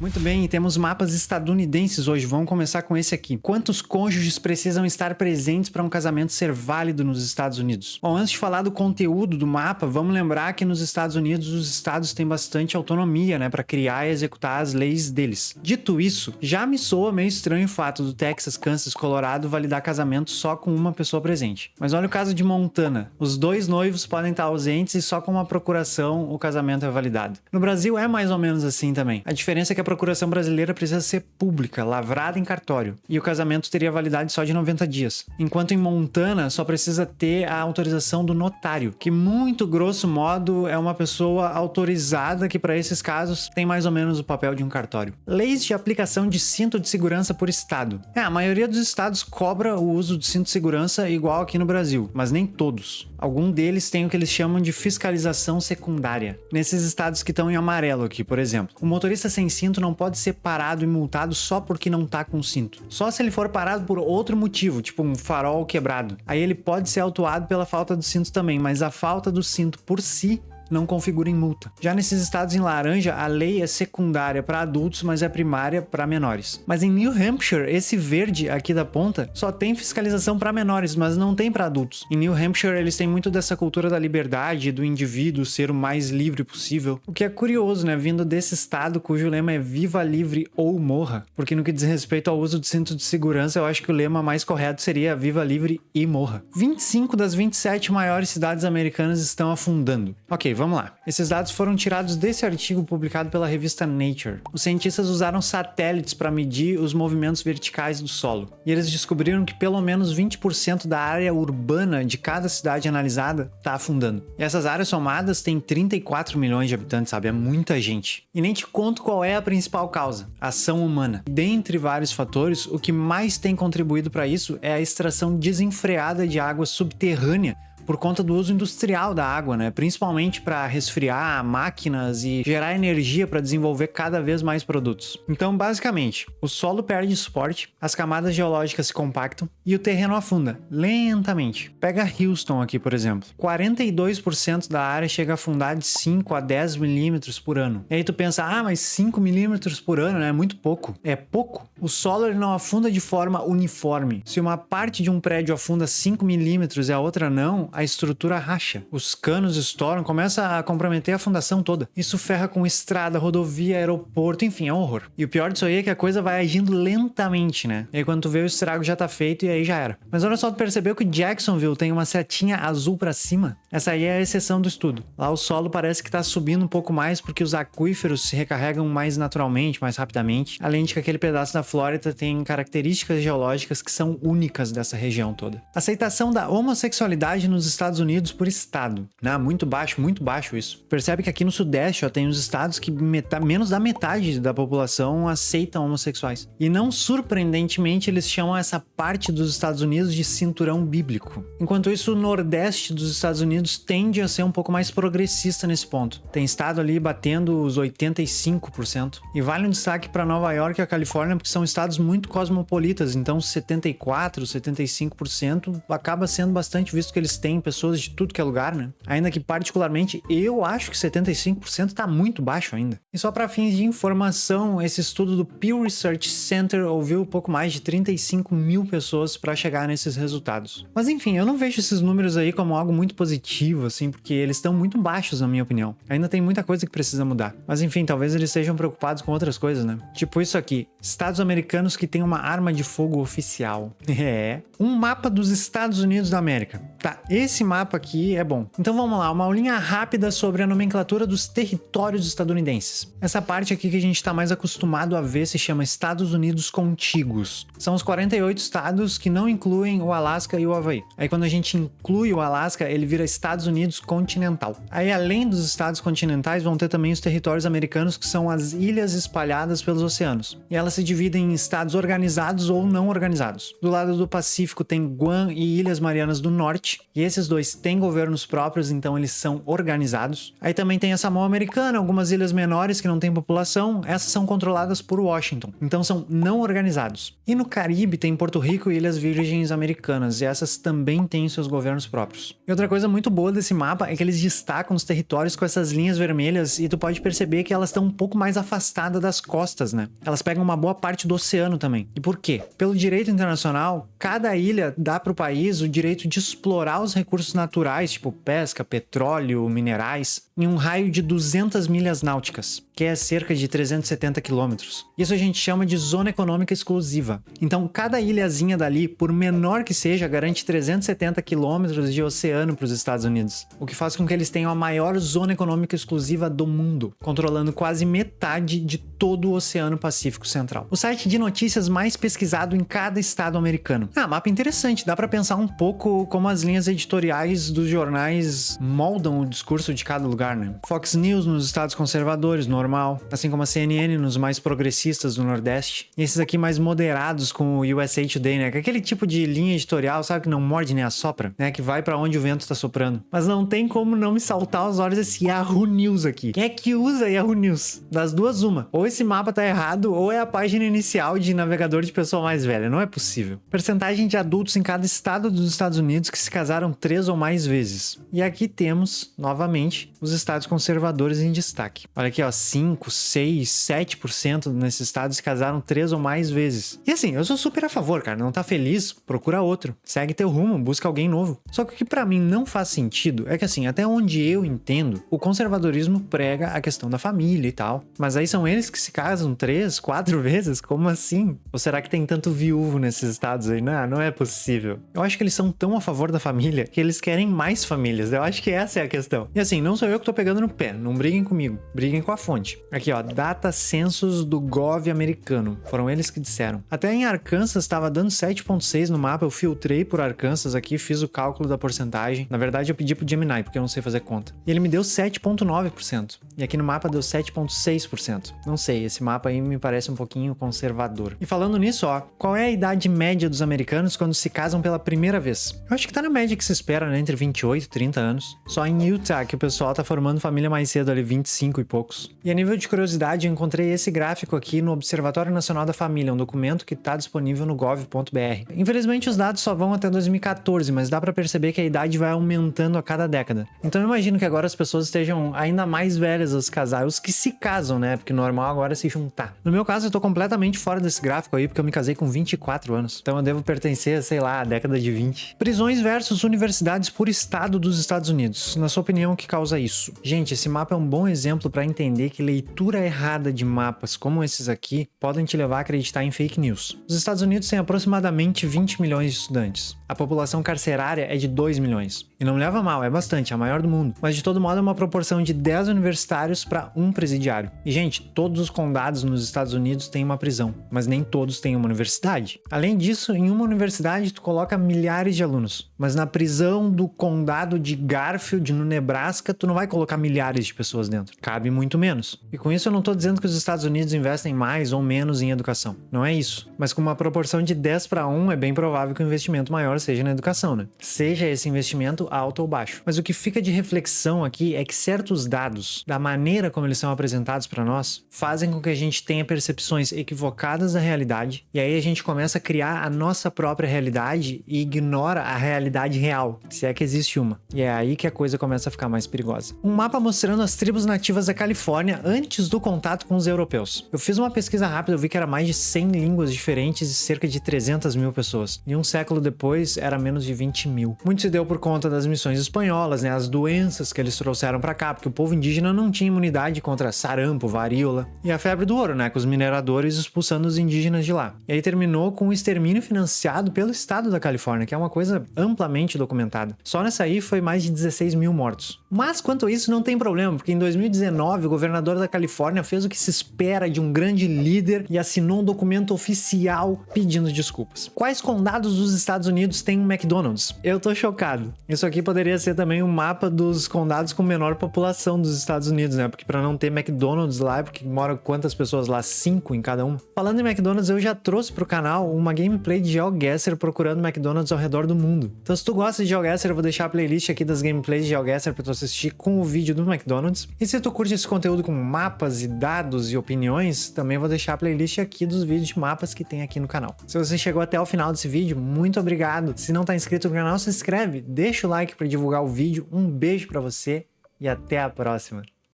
Muito bem, temos mapas estadunidenses hoje. Vamos começar com esse aqui. Quantos cônjuges precisam estar presentes para um casamento ser válido nos Estados Unidos? Bom, antes de falar do conteúdo do mapa, vamos lembrar que nos Estados Unidos os estados têm bastante autonomia, né, para criar e executar as leis deles. Dito isso, já me soa meio estranho o fato do Texas, Kansas, Colorado validar casamento só com uma pessoa presente. Mas olha o caso de Montana. Os dois noivos podem estar ausentes e só com uma procuração o casamento é validado. No Brasil é mais ou menos assim também. A diferença é que a procuração brasileira precisa ser pública, lavrada em cartório, e o casamento teria validade só de 90 dias. Enquanto em Montana só precisa ter a autorização do notário, que muito grosso modo é uma pessoa autorizada que para esses casos tem mais ou menos o papel de um cartório. Leis de aplicação de cinto de segurança por estado. A maioria dos estados cobra o uso de cinto de segurança igual aqui no Brasil, mas nem todos. Alguns deles têm o que eles chamam de fiscalização secundária. Nesses estados que estão em amarelo aqui, por exemplo, o motorista sem cinto não pode ser parado e multado só porque não tá com cinto. Só se ele for parado por outro motivo, tipo um farol quebrado. Aí ele pode ser autuado pela falta do cinto também, mas a falta do cinto por si não configura em multa. Já nesses estados em laranja, a lei é secundária para adultos, mas é primária para menores. Mas em New Hampshire, esse verde aqui da ponta só tem fiscalização para menores, mas não tem para adultos. Em New Hampshire, eles têm muito dessa cultura da liberdade, do indivíduo ser o mais livre possível. O que é curioso, né? Vindo desse estado cujo lema é Viva Livre ou Morra. Porque no que diz respeito ao uso de cinto de segurança, eu acho que o lema mais correto seria Viva Livre e Morra. 25 das 27 maiores cidades americanas estão afundando. Ok, vamos lá. Esses dados foram tirados desse artigo publicado pela revista Nature. Os cientistas usaram satélites para medir os movimentos verticais do solo. E eles descobriram que pelo menos 20% da área urbana de cada cidade analisada está afundando. E essas áreas somadas têm 34 milhões de habitantes, sabe? É muita gente. E nem te conto qual é a principal causa: a ação humana. Dentre vários fatores, o que mais tem contribuído para isso é a extração desenfreada de água subterrânea por conta do uso industrial da água, né? Principalmente para resfriar máquinas e gerar energia para desenvolver cada vez mais produtos. Então, basicamente, o solo perde suporte, as camadas geológicas se compactam e o terreno afunda lentamente. Pega Houston aqui, por exemplo. 42% da área chega a afundar de 5 a 10 milímetros por ano. E aí tu pensa, mas 5 milímetros por ano, né? É muito pouco. É pouco? O solo ele não afunda de forma uniforme. Se uma parte de um prédio afunda 5 milímetros e a outra não, a estrutura racha. Os canos estouram, começa a comprometer a fundação toda. Isso ferra com estrada, rodovia, aeroporto, enfim, é um horror. E o pior disso aí é que a coisa vai agindo lentamente, né? E aí quando tu vê, o estrago já tá feito e aí já era. Mas olha só, tu percebeu que Jacksonville tem uma setinha azul pra cima? Essa aí é a exceção do estudo. Lá o solo parece que tá subindo um pouco mais porque os aquíferos se recarregam mais naturalmente, mais rapidamente. Além de que aquele pedaço da Flórida tem características geológicas que são únicas dessa região toda. Aceitação da homossexualidade nos Estados Unidos por estado. Muito baixo isso. Percebe que aqui no Sudeste tem os estados que menos da metade da população aceitam homossexuais. E não surpreendentemente eles chamam essa parte dos Estados Unidos de cinturão bíblico. Enquanto isso, o Nordeste dos Estados Unidos tende a ser um pouco mais progressista nesse ponto. Tem estado ali batendo os 85%. E vale um destaque para Nova York e a Califórnia porque são estados muito cosmopolitas, então 74%, 75% acaba sendo bastante visto que eles têm pessoas de tudo que é lugar, né? Ainda que particularmente eu acho que 75% tá muito baixo ainda. E só para fins de informação, esse estudo do Pew Research Center ouviu um pouco mais de 35 mil pessoas para chegar nesses resultados. Mas enfim, eu não vejo esses números aí como algo muito positivo, assim, porque eles estão muito baixos na minha opinião. Ainda tem muita coisa que precisa mudar. Mas enfim, talvez eles estejam preocupados com outras coisas, né? Tipo isso aqui, estados americanos que têm uma arma de fogo oficial. Um mapa dos Estados Unidos da América. Tá, esse mapa aqui é bom. Então vamos lá, uma aulinha rápida sobre a nomenclatura dos territórios estadunidenses. Essa parte aqui que a gente está mais acostumado a ver se chama Estados Unidos Contíguos. São os 48 estados que não incluem o Alasca e o Havaí. Aí quando a gente inclui o Alasca, ele vira Estados Unidos Continental. Aí além dos estados continentais, vão ter também os territórios americanos, que são as ilhas espalhadas pelos oceanos. E elas elas se dividem em estados organizados ou não organizados. Do lado do Pacífico tem Guam e Ilhas Marianas do Norte, e esses dois têm governos próprios, então eles são organizados. Aí também tem a Samoa Americana, algumas ilhas menores que não têm população, essas são controladas por Washington, então são não organizados. E no Caribe tem Porto Rico e Ilhas Virgens Americanas, e essas também têm seus governos próprios. E outra coisa muito boa desse mapa é que eles destacam os territórios com essas linhas vermelhas, e tu pode perceber que elas estão um pouco mais afastadas das costas, né? Elas pegam uma boa parte do oceano também. E por quê? Pelo direito internacional, cada ilha dá para o país o direito de explorar os recursos naturais, tipo pesca, petróleo, minerais, em um raio de 200 milhas náuticas, que é cerca de 370 quilômetros. Isso a gente chama de zona econômica exclusiva. Então, cada ilhazinha dali, por menor que seja, garante 370 quilômetros de oceano para os Estados Unidos, o que faz com que eles tenham a maior zona econômica exclusiva do mundo, controlando quase metade de todo o Oceano Pacífico Central. O site de notícias mais pesquisado em cada estado americano. Mapa interessante, dá para pensar um pouco como as linhas editoriais dos jornais moldam o discurso de cada lugar, né? Fox News nos estados conservadores, normal, assim como a CNN nos mais progressistas do Nordeste, e esses aqui mais moderados com o USA Today, né? Aquele tipo de linha editorial, sabe, que não morde nem assopra, né? Que vai para onde o vento tá soprando. Mas não tem como não me saltar aos olhos esse Yahoo News aqui. Quem é que usa Yahoo News? Das duas, uma. Ou esse mapa tá errado, ou é a página inicial de navegador de pessoa mais velha. Não é possível. Percentagem de adultos em cada estado dos Estados Unidos que se casaram 3 ou mais vezes. E aqui temos, novamente, os estados conservadores em destaque. Olha aqui, ó, 5, 6, 7% nesses estados se casaram 3 ou mais vezes. E assim, eu sou super a favor, cara. Não tá feliz? Procura outro. Segue teu rumo, busca alguém novo. Só que o que pra mim não faz sentido é que assim, até onde eu entendo, o conservadorismo prega a questão da família e tal. Mas aí são eles que se casam 3, 4 vezes? Como assim? Ou será que tem tanto viúvo nesses estados aí? Não é possível. Eu acho que eles são tão a favor da família que eles querem mais famílias. Eu acho que essa é a questão. E assim, não sou eu que tô pegando no pé. Não briguem comigo. Briguem com a fonte. Aqui, ó. Data census do Gov americano. Foram eles que disseram. Até em Arkansas estava dando 7,6 no mapa. Eu filtrei por Arkansas aqui, fiz o cálculo da porcentagem. Na verdade, eu pedi pro Gemini, porque eu não sei fazer conta. E ele me deu 7,9%. E aqui no mapa deu 7,6%. Não sei, esse mapa aí me parece um pouquinho conservador. E falando nisso, ó, qual é a idade média dos americanos quando se casam pela primeira vez? Eu acho que tá na média que se espera, né? Entre 28 e 30 anos. Só em Utah que o pessoal tá formando família mais cedo ali, 25 e poucos. E a nível de curiosidade, eu encontrei esse gráfico aqui no Observatório Nacional da Família, um documento que tá disponível no gov.br. Infelizmente, os dados só vão até 2014, mas dá pra perceber que a idade vai aumentando a cada década. Então eu imagino que agora as pessoas estejam ainda mais velhas aos casar, os que se casam, né? Porque o normal agora é se juntar. No meu caso, eu tô completamente fora desse gráfico aí, porque eu me casei com 24 anos. Então eu devo pertencer, sei lá, à década de 20. Prisões versus universidades por estado dos Estados Unidos. Na sua opinião, o que causa isso? Gente, esse mapa é um bom exemplo para entender que leitura errada de mapas como esses aqui podem te levar a acreditar em fake news. Os Estados Unidos têm aproximadamente 20 milhões de estudantes. A população carcerária é de 2 milhões. E não me leva a mal, é bastante, é a maior do mundo. Mas de todo modo é uma proporção de 10 universitários para 1 presidiário. E gente, todos os condados nos Estados Unidos têm uma prisão, mas nem todos têm uma universidade. Além disso, em uma universidade tu coloca milhares de alunos, mas na prisão do condado de Garfield, no Nebraska, tu não vai colocar milhares de pessoas dentro. Cabe muito menos. E com isso eu não tô dizendo que os Estados Unidos investem mais ou menos em educação. Não é isso. Mas com uma proporção de 10 para 1, é bem provável que o investimento maior seja na educação, né? Seja esse investimento alto ou baixo. Mas o que fica de reflexão aqui é que certos dados, da maneira como eles são apresentados para nós, fazem com que a gente tenha percepções equivocadas da realidade, e aí a gente começa a criar a nossa própria realidade e ignora a realidade real, se é que existe uma. E é aí que a coisa começa a ficar mais perigosa. Um mapa mostrando as tribos nativas da Califórnia antes do contato com os europeus. Eu fiz uma pesquisa rápida, eu vi que era mais de 100 línguas diferentes e cerca de 300 mil pessoas. E um século depois, era menos de 20 mil. Muito se deu por conta das missões espanholas, né? As doenças que eles trouxeram pra cá, porque o povo indígena não tinha imunidade contra sarampo, varíola. E a febre do ouro, né? Com os mineradores expulsando os indígenas de lá. E aí terminou com o extermínio financiado pelo estado da Califórnia, que é uma coisa amplamente documentada. Só nessa aí foi mais de 16 mil mortos. Mas quanto a isso não tem problema, porque em 2019 o governador governador da Califórnia fez o que se espera de um grande líder e assinou um documento oficial pedindo desculpas. Quais condados dos Estados Unidos têm um McDonald's? Eu tô chocado. Isso aqui poderia ser também um mapa dos condados com menor população dos Estados Unidos, né? Porque para não ter McDonald's lá, porque moram quantas pessoas lá? 5 em cada um. Falando em McDonald's, eu já trouxe pro canal uma gameplay de GeoGuessr procurando McDonald's ao redor do mundo. Então se tu gosta de GeoGuessr, eu vou deixar a playlist aqui das gameplays de GeoGuessr pra tu assistir com o vídeo do McDonald's. E se tu curte esse conteúdo com mapas e dados e opiniões, também vou deixar a playlist aqui dos vídeos de mapas que tem aqui no canal. Se você chegou até o final desse vídeo, muito obrigado. Se não tá inscrito no canal, se inscreve, deixa o like pra divulgar o vídeo. Um beijo pra você e até a próxima.